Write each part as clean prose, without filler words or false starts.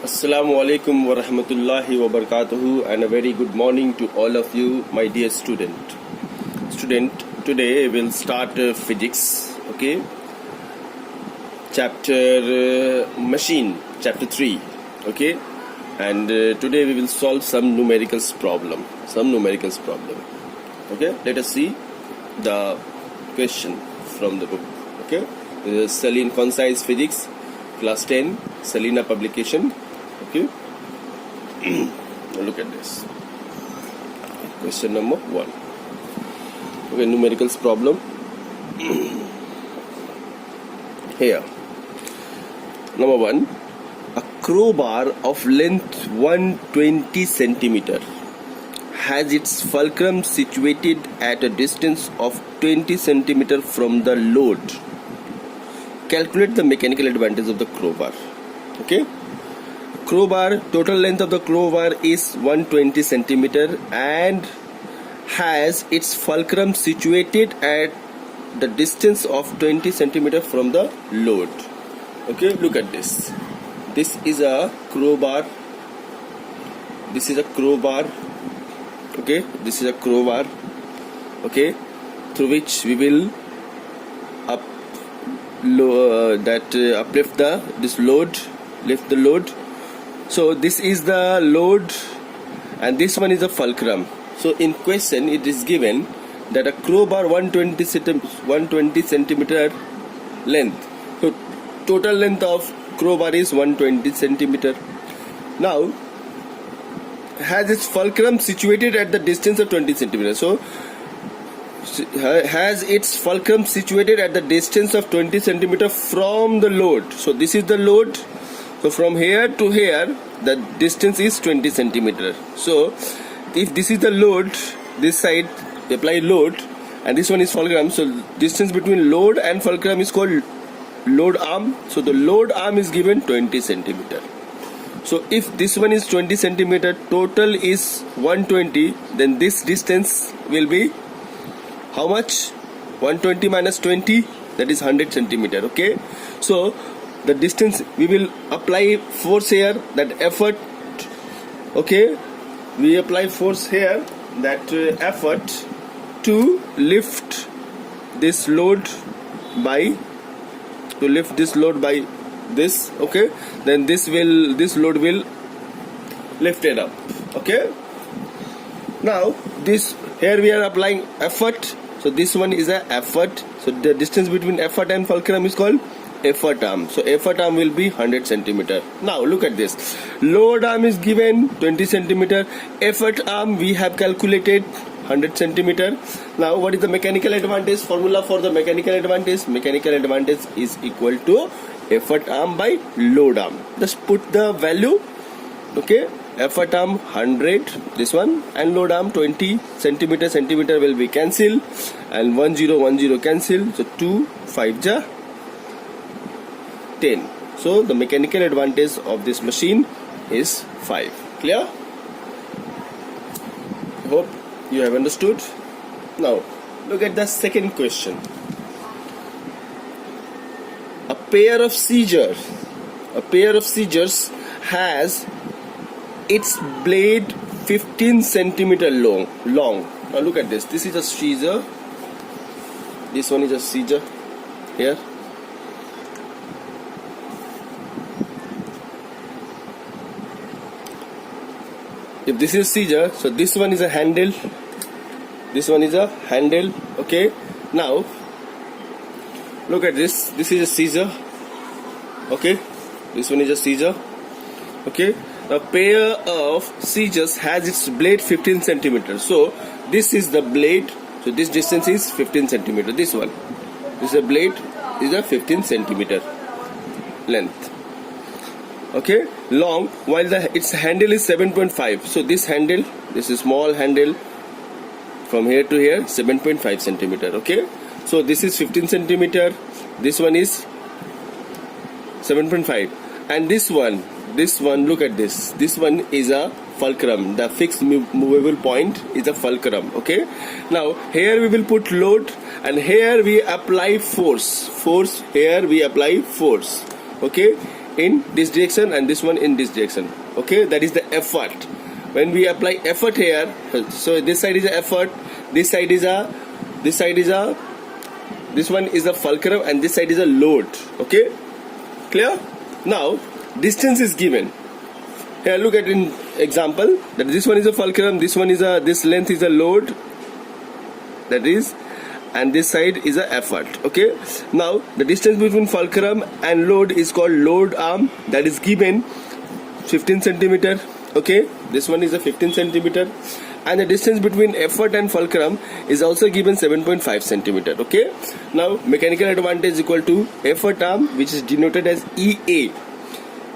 Assalamu alaikum wa rahmatullahi wa barakatuhu, and a very good morning to all of you, my dear student. Today we'll start physics, okay? Chapter machine, chapter 3, okay? And today we will solve some numericals problem, okay? Let us see the question from the book, okay? This is Celine Concise Physics, class 10, Selina publication. Okay, now look at this. Question number 1. Okay, numericals problem. Here, number 1. A crowbar of length 120 centimeter has its fulcrum situated at a distance of 20 centimeter from the load. Calculate the mechanical advantage of the crowbar. Okay. Crowbar, total length of the crowbar is 120 centimeter and has its fulcrum situated at the distance of 20 centimeter from the load. Okay, look at this. This is a crowbar. Okay, this is a crowbar. Okay, through which we will uplift lift the load. So this is the load and this one is the fulcrum. So in question it is given that a crowbar 120 centimeter length. So total length of crowbar is 120 centimeter. Now has its fulcrum situated at the distance of 20 centimeter. So has its fulcrum situated at the distance of 20 centimeter from the load. So this is the load. So from here to here, the distance is 20 centimeter. So if this is the load, this side apply load, and this one is fulcrum. So distance between load and fulcrum is called load arm. So the load arm is given 20 centimeter. So if this one is 20 centimeter, total is 120, then this distance will be how much? 120 minus 20, that is 100 centimeter. Okay. So the distance, we will apply force here, that effort. Okay, we apply force here, that effort to lift this load by this. Okay, then this load will lift it up. Okay, now this here we are applying effort. So this one is a effort. So the distance between effort and fulcrum is called effort arm. So effort arm will be 100 centimeter. Now look at this. Load arm is given 20 centimeter. Effort arm we have calculated 100 centimeter. Now what is the mechanical advantage? Formula for the mechanical advantage. Mechanical advantage is equal to effort arm by load arm. Just put the value. Okay. Effort arm 100, this one, and load arm 20 centimeter. Centimeter will be cancelled, and 10 cancel. So 2 5 ja 10. So the mechanical advantage of this machine is 5. Clear? Hope you have understood. Now look at the second question. A pair of scissors has its blade 15 centimeter long. Now look at this. This is a scissor. This one is a scissor here. If this is scissor, so this one is a handle. Okay. Now look at this. This is a scissor. Okay. This one is a scissor. Okay. A pair of scissors has its blade 15 centimeter. So this is the blade. So this distance is 15 centimeter. This one. This is a blade. Is a 15 centimeter length. Okay, long, while its handle is 7.5. So this handle, this is small handle from here to here, 7.5 centimeter. Okay, so this is 15 centimeter. This one is 7.5, and this one, look at this. This one is a fulcrum. The fixed movable point is a fulcrum. Okay, now here we will put load, and here we apply force. Here we apply force. Okay, in this direction and this one in this direction. Okay, that is the effort. When we apply effort here, so this side is a effort, this one is a fulcrum, and this side is a load. Okay, clear? Now distance is given. Here look at an example that this one is a fulcrum, this length is a load, that is, and this side is a effort. Okay, now the distance between fulcrum and load is called load arm, that is given 15 centimeter. Okay, this one is a 15 centimeter, and the distance between effort and fulcrum is also given 7.5 centimeter. Okay, now mechanical advantage is equal to effort arm, which is denoted as EA,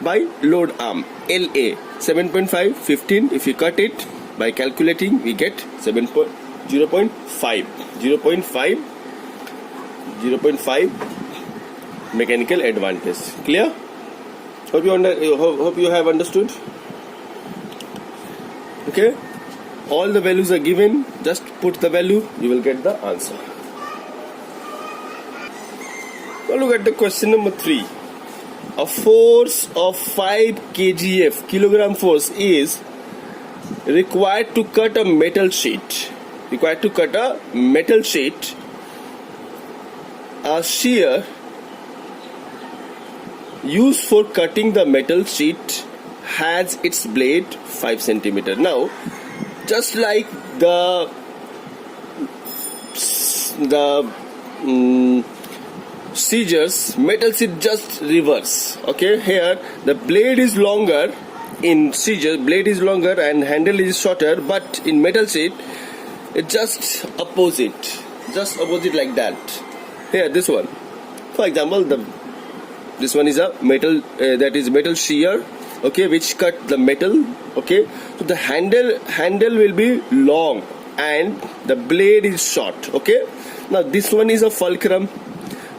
by load arm LA. 7.5, 15. If you cut it by calculating, we get 0.5 mechanical advantage. Clear? Hope you have understood. Okay, all the values are given, just put the value, you will get the answer. Now look at the question number 3. A force of 5 kgf, kilogram force, is required to cut a metal sheet. A shear used for cutting the metal sheet has its blade 5 centimeter. Now, just like the scissors, metal sheet just reverse. Okay, here the blade is longer. In scissors, blade is longer and handle is shorter, but in metal sheet it's just opposite like that. Here, this one, for example, this one is a metal, that is metal shear. Okay, which cut the metal. Okay, so the handle will be long and the blade is short. Okay, now this one is a fulcrum.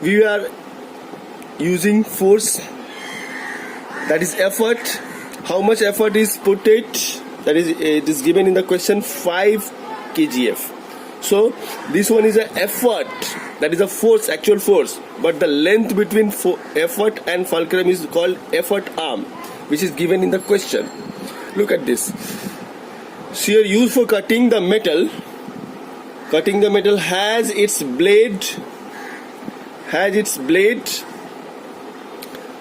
We are using force, that is effort. How much effort is put it? That is, it is given in the question, 5 kgf. So this one is a effort, that is a force, actual force, but the length between effort and fulcrum is called effort arm, which is given in the question. Look at this. Shear used for cutting the metal has its blade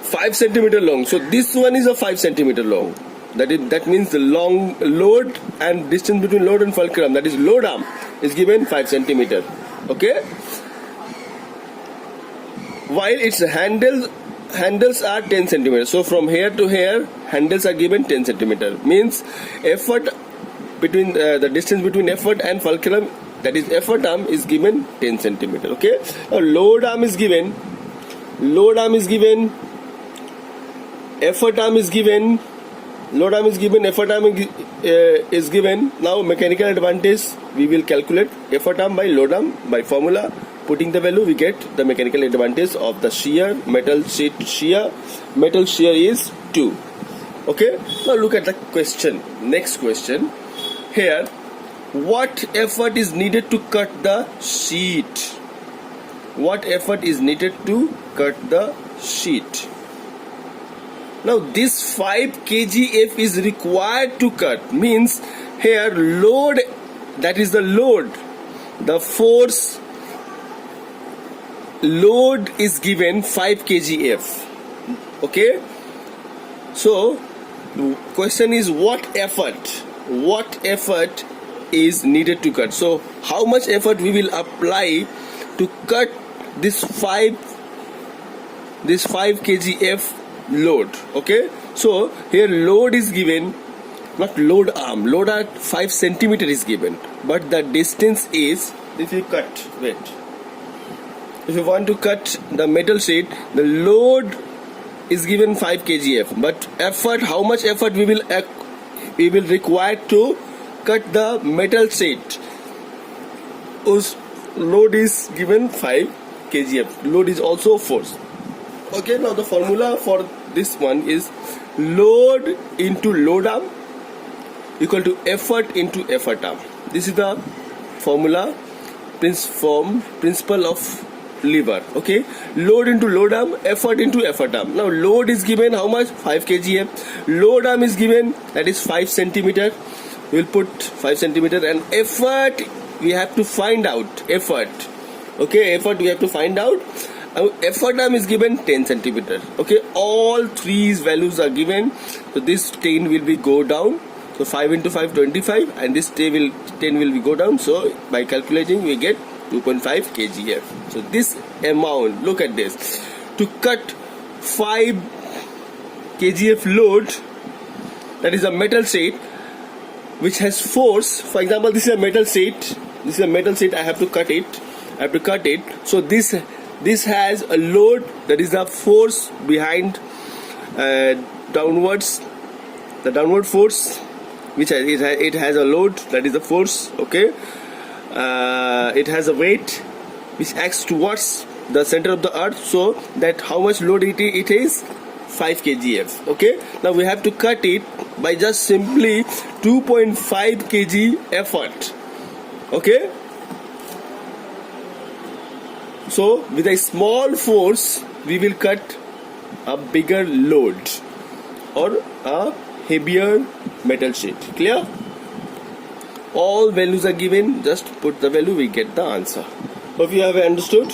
5 centimeter long. So this one is a 5 centimeter long. That means the long load and distance between load and fulcrum, that is load arm, is given 5 centimeter. Okay, while its handles are 10 centimeters. So from here to here, handles are given 10 centimeter. Means effort between the distance between effort and fulcrum, that is effort arm, is given 10 centimeter. Okay, now load arm is given, effort arm is given, effort arm is given. Now mechanical advantage, we will calculate effort arm by load arm by formula. Putting the value, we get the mechanical advantage of the shear. Metal sheet shear, metal shear is 2. Okay, now look at the question. Next question. Here, what effort is needed to cut the sheet? What effort is needed to cut the sheet? Now this 5 kgf is required to cut. Means here load, that is the load, the force load is given 5 kgf. Okay, so the question is what effort is needed to cut. So how much effort we will apply to cut this 5 kgf load. Okay, so here load is given, not load arm, load at 5 centimeter is given, but the distance is, if you want to cut the metal sheet, the load is given 5 kgf, but effort, how much effort we will require to cut the metal sheet, whose load is given 5 kgf. Load is also force. Okay, now the formula for this one is load into load arm equal to effort into effort arm. This is the formula, principle of lever. Okay, load into load arm, effort into effort arm. Now load is given how much? 5 kgm. Load arm is given, that is 5 centimeter. We will put 5 centimeter, and effort we have to find out. Effort. Okay, effort we have to find out. Effort arm is given 10 centimeter. Okay, all three values are given. So this 10 will be go down. So 5 into 5, 25, and this 10 will be go down. So by calculating we get 2.5 kgf. So this amount, look at this. To cut 5 kgf load, that is a metal sheet which has force. For example, this is a metal sheet. This is a metal sheet. I have to cut it. So this has a load, that is the force behind downwards, the downward force, which it has a load, that is the force. Okay, it has a weight which acts towards the center of the earth, so that how much load it is? 5 kgf. Okay, now we have to cut it by just simply 2.5 kg effort. Okay, so with a small force we will cut a bigger load or a heavier metal sheet. Clear? All values are given, just put the value, we get the answer. Hope you have understood.